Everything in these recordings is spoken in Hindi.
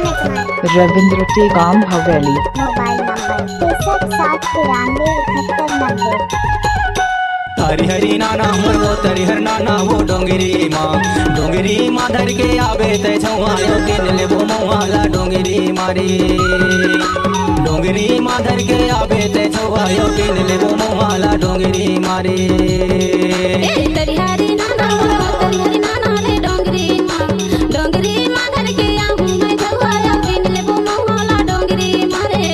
नाम है तुम्हारा? रविंद्र टेकाम हवेली। Mobile number 63 7 93 78 90। हरि हरि नाना मोर वो तरि हर नाना वो डोंगरी माँ धर के आवे ते छवायो के दिल वो मोहाला डोंगरी मारी डोंगरी माँ धर के आवे ते छवायो के दिल वो मोहाला डोंगरी मारी तरि हरि नाना रे डोंगरी माँ धर के आऊँ मैं छवायो के दिल वो मोहाला डोंगरी मारे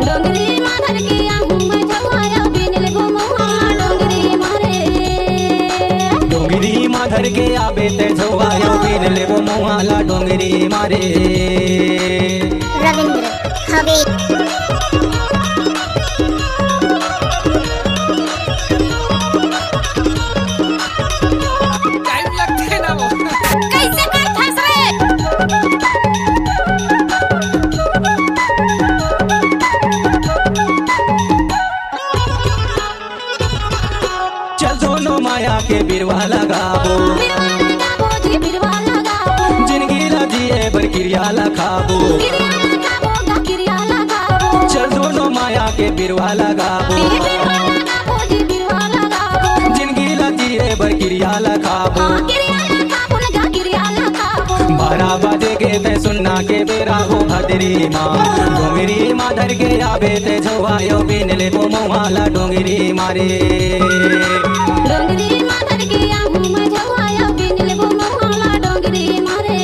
डोंगरी माँ धर के आऊँ मैं छवायो के दिल वो मोहाला डोंगरी मारे डोंगरी माँ धर के आवे ते छवायो के दिल वो मोहाला डोंगरी मारे। रविंद्र हवेली। टाइम लगते है ना वो। कैसे कर फंस रे चल दोनों माया के बिरवा लगाबो बिरवा लगाओ जिंदगी लजिए बरकिरिया लखाबो किरिया लगाओ चल दोनों माया के बिरवा लगाबो बिरवा लगाओ जिंदगी लजिए बरकिरिया लखाबो किरिया लगाओ 12 बजे के ते सुनना के बेरा हो भदरी माँ डोंगरी माँ धर के आवे ते छवायो बिन ले वो मोहाला डोंगरी मारे डोंगरी माँ धर के आऊँ मैं छवायो बिन ले वो मोहाला डोंगरी मारे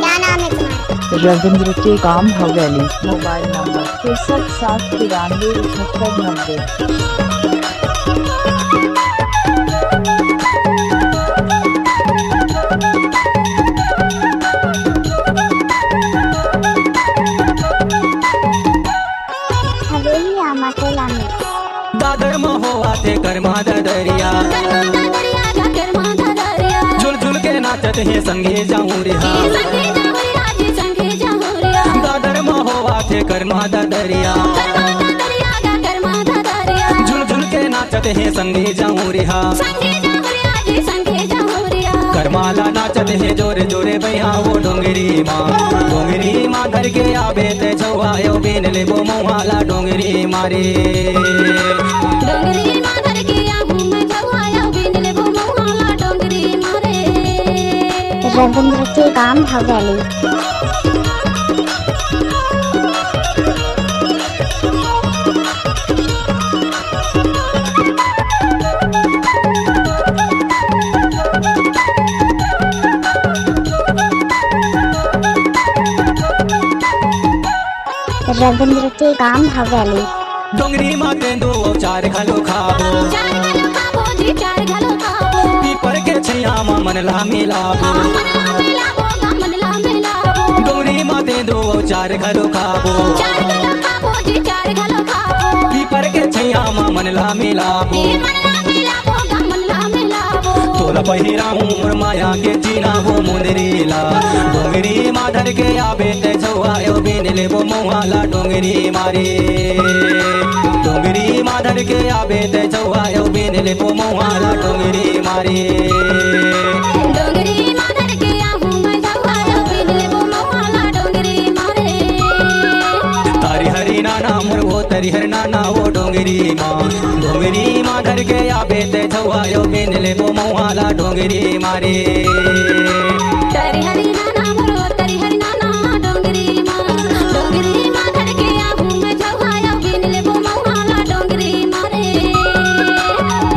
क्या नाम है तुम्हारा? रविंद्र टेकाम हवेली। Mobile number 63 7 93 78 90। हवेली आमा के लामे। दादर महो आते कर्मा दरिया झुल झुल के नाचत है संगे जाऊं रिहा दादर महो आते कर्मा दरिया झुल झुल के नाचत है संगे जाऊं रिहा करमाला नाचत है जोरे जोरे भैया वो डोंगरी माँ धर के आवे ते छवायो बिन ले वो मोहाला डोंगरी मारे रविंद्र टेकाम हवेली। रविंद्र टेकाम हवेली। डोंगरी माँ तेंदो चार खलो खाबो पीपर के छैया माँ मनला मिलाबो डोंगरी माँ तेंदो चार खलो खाबो पीपर के छैया माँ मनला मिलाबो तोला पहिरा उमर माया के जीना वो मुंदरीला डोंगरी माँ धर के आवे ते छवायो बिन ले वो मोहाला डोंगरी मारे डोंगरी माँ धर के आवे ते छवायो बिन ले वो मोहाला डोंगरी मारे तारी हरी नाना मोर वो तरि हर नाना वो डोंगरी माँ धर के आवे ते छवायो बिन ले वो मोहाला डोंगरी मारे तरि हरि नाना मोरो तरि हरि नाना डोंगरी माँ धर के आऊँ मैं छवायो बिन ले वो मोहाला डोंगरी मारे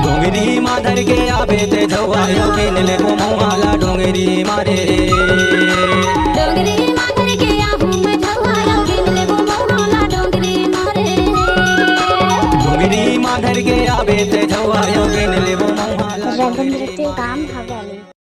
डोंगरी माँ धर के आवे ते छवायो बिन ले वो मोहाला डोंगरी मारे डोंगरी माँ धर के आऊँ मैं छवायो बिन ले वो मोहाला डोंगरी मारे डोंगरी माँ धर के आवे ते छवायो बिन ले वो मोहाला रविंद्र टेकाम हवेली।